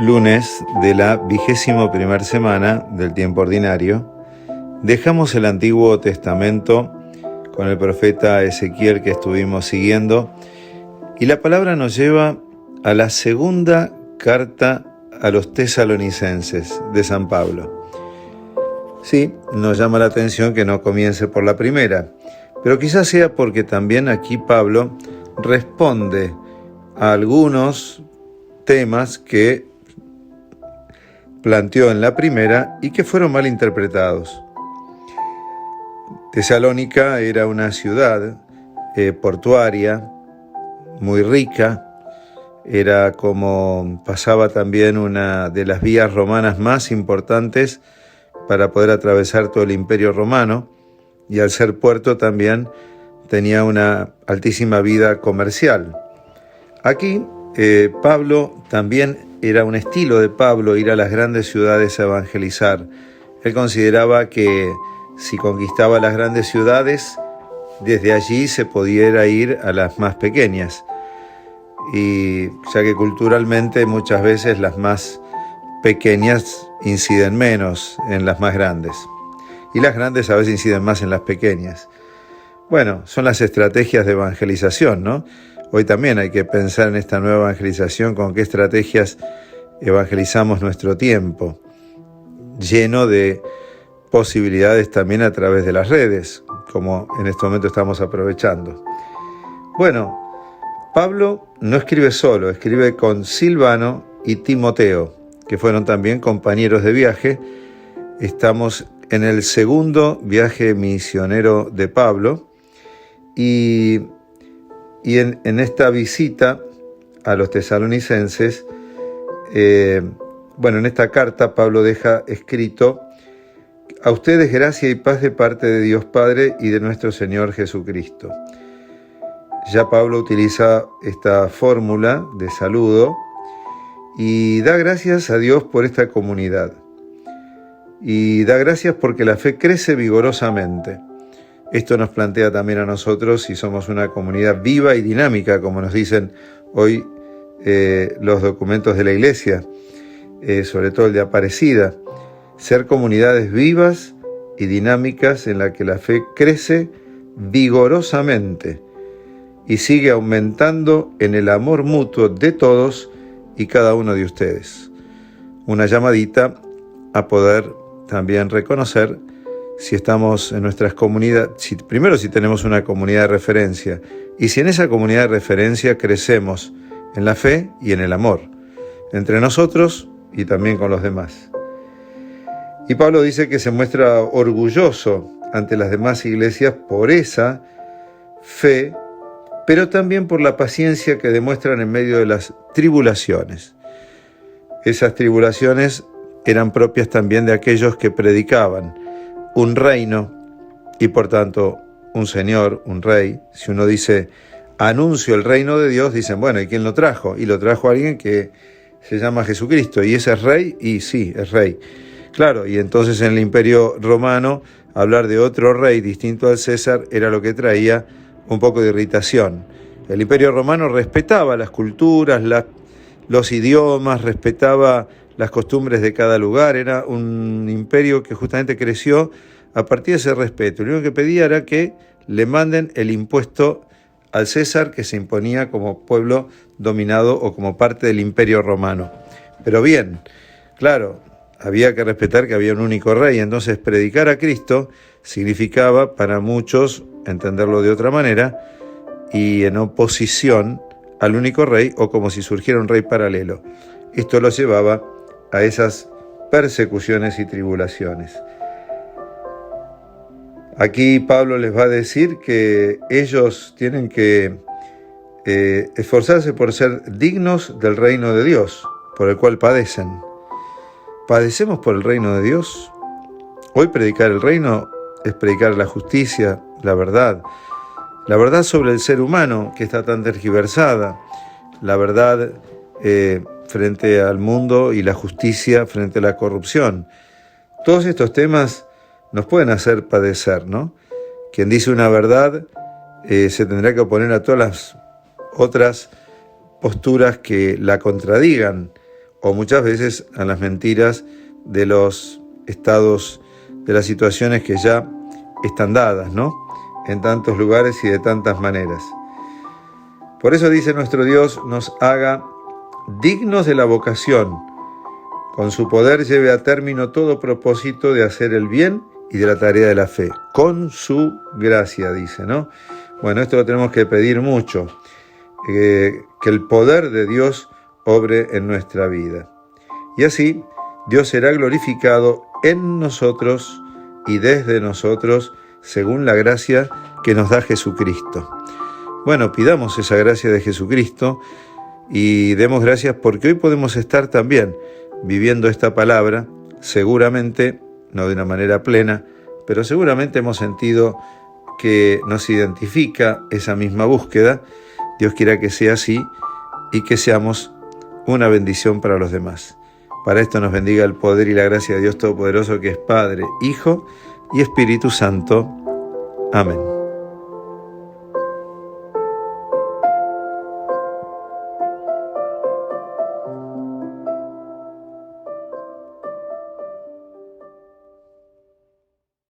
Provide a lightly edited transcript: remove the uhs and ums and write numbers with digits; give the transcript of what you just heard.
Lunes de la 21ª semana del tiempo ordinario. Dejamos el Antiguo Testamento con el profeta Ezequiel que estuvimos siguiendo y la palabra nos lleva a la segunda carta a los tesalonicenses de San Pablo. Sí, nos llama la atención que no comience por la primera, pero quizás sea porque también aquí Pablo responde a algunos temas que planteó en la primera y que fueron mal interpretados. Tesalónica era una ciudad portuaria, muy rica, era como pasaba también una de las vías romanas más importantes para poder atravesar todo el Imperio Romano, y al ser puerto también tenía una altísima vida comercial. Aquí Pablo también era un estilo de Pablo ir a las grandes ciudades a evangelizar. Él consideraba que si conquistaba las grandes ciudades, desde allí se pudiera ir a las más pequeñas. Y ya que culturalmente muchas veces las más pequeñas inciden menos en las más grandes. Y las grandes a veces inciden más en las pequeñas. Bueno, son las estrategias de evangelización, ¿no? Hoy también hay que pensar en esta nueva evangelización, con qué estrategias evangelizamos nuestro tiempo, lleno de posibilidades también a través de las redes, como en este momento estamos aprovechando. Bueno, Pablo no escribe solo, escribe con Silvano y Timoteo, que fueron también compañeros de viaje. Estamos en el segundo viaje misionero de Pablo y en esta visita a los tesalonicenses, en esta carta Pablo deja escrito: a ustedes gracia y paz de parte de Dios Padre y de nuestro Señor Jesucristo. Ya Pablo utiliza esta fórmula de saludo y da gracias a Dios por esta comunidad. Y da gracias porque la fe crece vigorosamente. Esto nos plantea también a nosotros si somos una comunidad viva y dinámica, como nos dicen hoy los documentos de la Iglesia, sobre todo el de Aparecida. Ser comunidades vivas y dinámicas en la que la fe crece vigorosamente y sigue aumentando en el amor mutuo de todos y cada uno de ustedes. Una llamadita a poder también reconocer si estamos en nuestras comunidades, primero si tenemos una comunidad de referencia, y si en esa comunidad de referencia crecemos en la fe y en el amor, entre nosotros y también con los demás. Y Pablo dice que se muestra orgulloso ante las demás iglesias por esa fe, pero también por la paciencia que demuestran en medio de las tribulaciones. Esas tribulaciones eran propias también de aquellos que predicaban un reino y por tanto un señor, un rey. Si uno dice anuncio el reino de Dios, dicen, bueno, ¿y quién lo trajo? Y lo trajo alguien que se llama Jesucristo, y ese es rey, y sí, es rey. Claro, y entonces en el Imperio Romano hablar de otro rey distinto al César era lo que traía un poco de irritación. El Imperio Romano respetaba las culturas, los idiomas, respetaba las costumbres de cada lugar. Era un imperio que justamente creció a partir de ese respeto. Lo único que pedía era que le manden el impuesto al César, que se imponía como pueblo dominado o como parte del Imperio Romano. Pero bien, claro, había que respetar que había un único rey, entonces predicar a Cristo significaba para muchos entenderlo de otra manera y en oposición al único rey, o como si surgiera un rey paralelo. Esto lo llevaba a esas persecuciones y tribulaciones. Aquí Pablo les va a decir que ellos tienen que esforzarse por ser dignos del reino de Dios, por el cual padecen. ¿Padecemos por el reino de Dios? Hoy predicar el reino es predicar la justicia, la verdad sobre el ser humano que está tan tergiversada, la verdad frente al mundo y la justicia frente a la corrupción. Todos estos temas nos pueden hacer padecer, ¿no? Quien dice una verdad se tendrá que oponer a todas las otras posturas que la contradigan o muchas veces a las mentiras de los estados, de las situaciones que ya están dadas, ¿no? En tantos lugares y de tantas maneras. Por eso dice nuestro Dios, nos haga dignos de la vocación, con su poder lleve a término todo propósito de hacer el bien y de la tarea de la fe, con su gracia, dice, ¿no? Bueno, esto lo tenemos que pedir mucho, que el poder de Dios obre en nuestra vida. Y así, Dios será glorificado en nosotros y desde nosotros, según la gracia que nos da Jesucristo. Bueno, pidamos esa gracia de Jesucristo y demos gracias porque hoy podemos estar también viviendo esta palabra, seguramente, no de una manera plena, pero seguramente hemos sentido que nos identifica esa misma búsqueda. Dios quiera que sea así y que seamos una bendición para los demás. Para esto nos bendiga el poder y la gracia de Dios Todopoderoso, que es Padre, Hijo y Espíritu Santo. Amén.